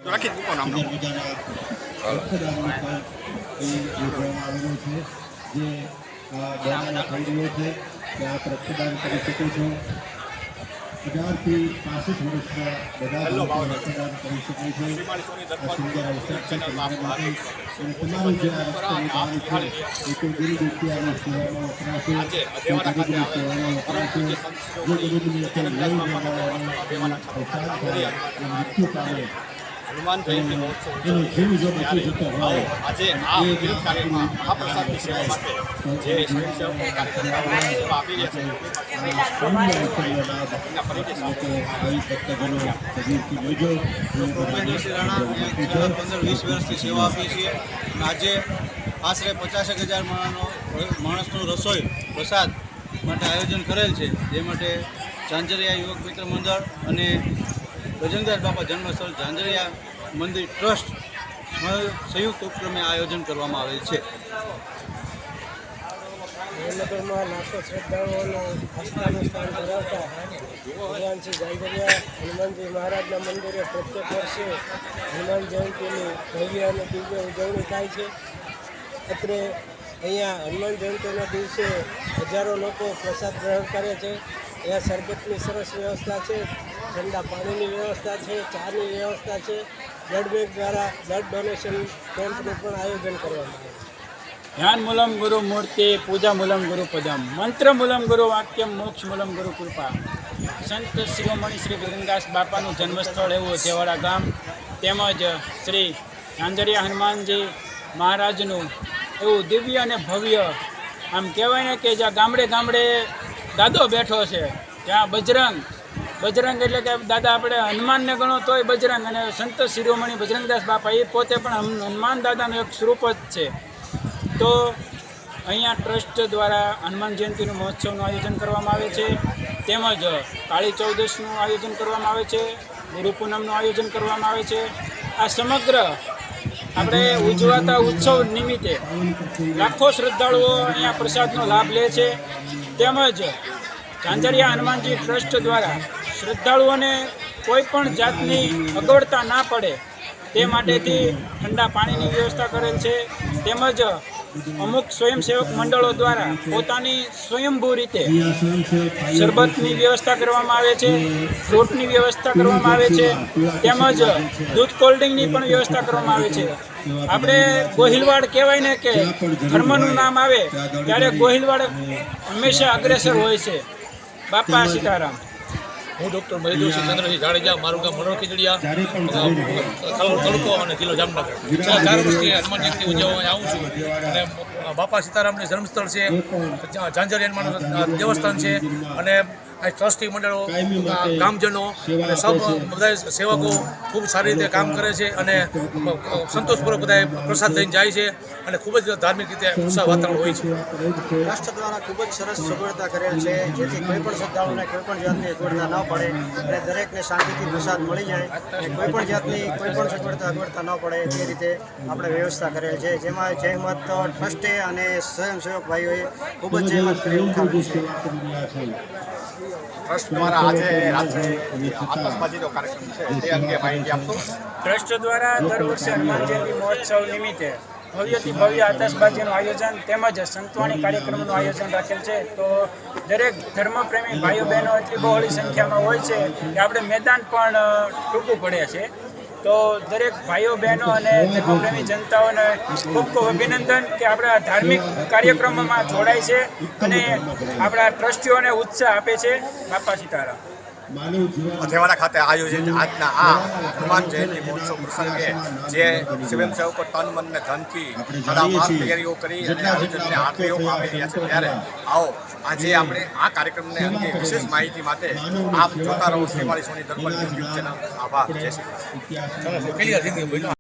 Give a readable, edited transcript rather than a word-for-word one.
રાખી મૂકો નામ રક્તદાન કરી શકો છો। 18 થી 65 વર્ષના બધા રક્તદાન કરી શકો છો। સુંદર અવસર છે તમારું જે આ રક્તનું દાન છે એ કોઈ ગરીબ વ્યક્તિઓની સેવામાં વપરાશે, ગરીબની સેવામાં વપરાશે। જે ગરીબની લઈ જવાના મૃત્યુ પામે હનુમાન જયંતિ એનો જીવ જો બચી જતો હોય આજે આ વિવિધ કાર્યમાં મહાપ્રસાદની સેવા માટે જે સ્વયંસેવકો કાર્યકર્તાઓ સેવા આપી રહ્યા છે ભૂપેન્દ્રસિંહ રાણા 15-20 વર્ષથી સેવા આપીએ છીએ। આજે આશરે 50,000 માણસનું રસોઈ પ્રસાદ માટે આયોજન કરેલ છે, જે માટે ઝાંઝરિયા યુવક મિત્ર મંડળ અને બજરંગદાસ બાપા જન્મસ્થળ ઝાંઝરિયા મંદિર ટ્રસ્ટ સંયુક્ત ઉપક્રમે આયોજન કરવામાં આવેલ છે। ભાવનગરમાં લાખો શ્રદ્ધાળુઓનો આસ્થાનું સ્થાન ધરાવતા ભગવાન શ્રી ઝાંઝરિયા હનુમાનજી મહારાજના મંદિરે પ્રત્યેક વર્ષે હનુમાન જયંતિની ભવ્ય અને દિવ્ય ઉજવણી થાય છે। અત્રે અહીંયા હનુમાન જયંતિના દિવસે હજારો લોકો પ્રસાદ ગ્રહણ કરે છે। અહીંયા શરબતની સરસ વ્યવસ્થા છે, ઠંડા પાણીની વ્યવસ્થા છે, ચાની વ્યવસ્થા છે। બ્લડ બેંક દ્વારા બ્લડ ડોનેશન કેમ્પનું પણ આયોજન કરવામાં આવે છે। ધ્યાન મૂલમ ગુરુ મૂર્તિ પૂજા મૂલમ ગુરુ પદમ મંત્ર મૂલમ ગુરુ વાક્યમ મોક્ષ મૂલમ ગુરુ કૃપા। સંત શિરોમણી શ્રી બજરંગદાસ બાપાનું જન્મસ્થળ એવું જેવાડા ગામ તેમજ શ્રી ઝાંઝરિયા હનુમાનજી મહારાજનું એવું દિવ્ય અને ભવ્ય આમ કહેવાય ને કે જ્યાં ગામડે ગામડે દાદો બેઠો છે, ત્યાં બજરંગ એટલે કે દાદા આપણે હનુમાનને ગણો તોય બજરંગ, અને સંત શિરોમણી બજરંગદાસ બાપા એ પોતે પણ હનુમાન દાદાનું એક સ્વરૂપ જ છે। તો અહીંયા ટ્રસ્ટ દ્વારા હનુમાન જયંતિનું મહોત્સવનું આયોજન કરવામાં આવે છે, તેમજ કાળી ચૌદશનું આયોજન કરવામાં આવે છે, ગુરુ પૂનમનું આયોજન કરવામાં આવે છે। આ સમગ્ર આપણે ઉજવાતા ઉત્સવ નિમિત્તે લાખો શ્રદ્ધાળુઓ અહીંયા પ્રસાદનો લાભ લે છે, તેમજ ઝાંઝરિયા હનુમાનજી ટ્રસ્ટ દ્વારા શ્રદ્ધાળુઓને કોઈ પણ જાતની અગવડતા ના પડે તે માટેથી ઠંડા પાણીની વ્યવસ્થા કરેલ છે, તેમજ અમુક સ્વયંસેવક મંડળો દ્વારા પોતાની સ્વયંભૂ રીતે શરબતની વ્યવસ્થા કરવામાં આવે છે, ફ્રૂટની વ્યવસ્થા કરવામાં આવે છે, તેમજ દૂધ કોલ્ડ્રિંકની પણ વ્યવસ્થા કરવામાં આવે છે। આપણે ગોહિલવાડ કહેવાય ને કે ધર્મનું નામ આવે ત્યારે ગોહિલવાડ હંમેશા અગ્રેસર હોય છે। બાપા સીતારામ। હું ડૉક્ટર મહેન્દ્રસિંહ ચંદ્રસિંહ જાડેજા, મારું ગામ મનોર ખીજડીયા, તાલુકો અને જિલ્લો જામનગર। 4 વર્ષથી હનુમાન જયંતિ ઉજવવા આવું છું અને બાપા સીતારામનું જન્મસ્થળ છે, ઝાંઝરિયા હનુમાન દેવસ્થાન છે, અને આ ટ્રસ્ટી મંડળો, ગામજનો અને સૌ બધા સેવકો ખૂબ સારી રીતે કામ કરે છે અને સંતોષપૂર્વક બધા પ્રસાદ લઈને જાય છે અને ખૂબ જ ધાર્મિક રીતે ઉત્સાહ વાતાવરણ હોય છે। ટ્રસ્ટ દ્વારા ખૂબ જ સરસ સગવડતા કરેલ છે, જેથી કોઈ પણ શ્રદ્ધાળુઓને કોઈ પણ જાતની અગવડતા ન પડે અને દરેકને શાંતિથી પ્રસાદ મળી જાય અને કોઈ પણ જાતની કોઈ પણ અગવડતા ન પડે તે રીતે આપણે વ્યવસ્થા કરેલ છે, જેમાં જહેમત ટ્રસ્ટે અને સ્વયંસેવક ભાઈઓએ ખૂબ જ જહેમત કરી ઉઠાવી છે। ટ્રસ્ટ દ્વારા આજે રાત્રે આતશબાજીનો કાર્યક્રમ છે તે અંગે માહિતી આપશો? ટ્રસ્ટ દ્વારા દર વર્ષે હનુમાન જયંતિ મહોત્સવ નિમિત્તે ભવ્યથી ભવ્ય આતશબાજીનું આયોજન તેમજ સંતવાણી કાર્યક્રમનું આયોજન રાખેલ છે। તો દરેક ધર્મપ્રેમી ભાઈઓ બહેનો એટલી બહોળી સંખ્યામાં હોય છે કે આપણે મેદાન પણ ટૂંકું પડે છે। તો દરેક ભાઈઓ બહેનો અને ધર્મપ્રેમી જનતાઓને ખૂબ ખૂબ અભિનંદન કે આપણા ધાર્મિક કાર્યક્રમોમાં જોડાય છે અને આપણા ટ્રસ્ટીઓને ઉત્સાહ આપે છે। બાપા સીતારામ। અધેવાડા ખાતે આયોજિત આજના આ હનુમાન જયંતિ મહોત્સવ પ્રસંગે જે સ્વયંસેવકો તન મન ને ધનથી તડામાર તૈયારીઓ કરી અને આયોજનને આરતીઓ આપી રહ્યા છે, ત્યારે આવો આજે આપણે આ કાર્યક્રમને અંગે વિશેષ માહિતી માટે આપ જોતા રહો શ્રીમાળી સોની દર્પણ યુટ્યુબ ચેનલ। આભાર। જય શ્રી કૃષ્ણ।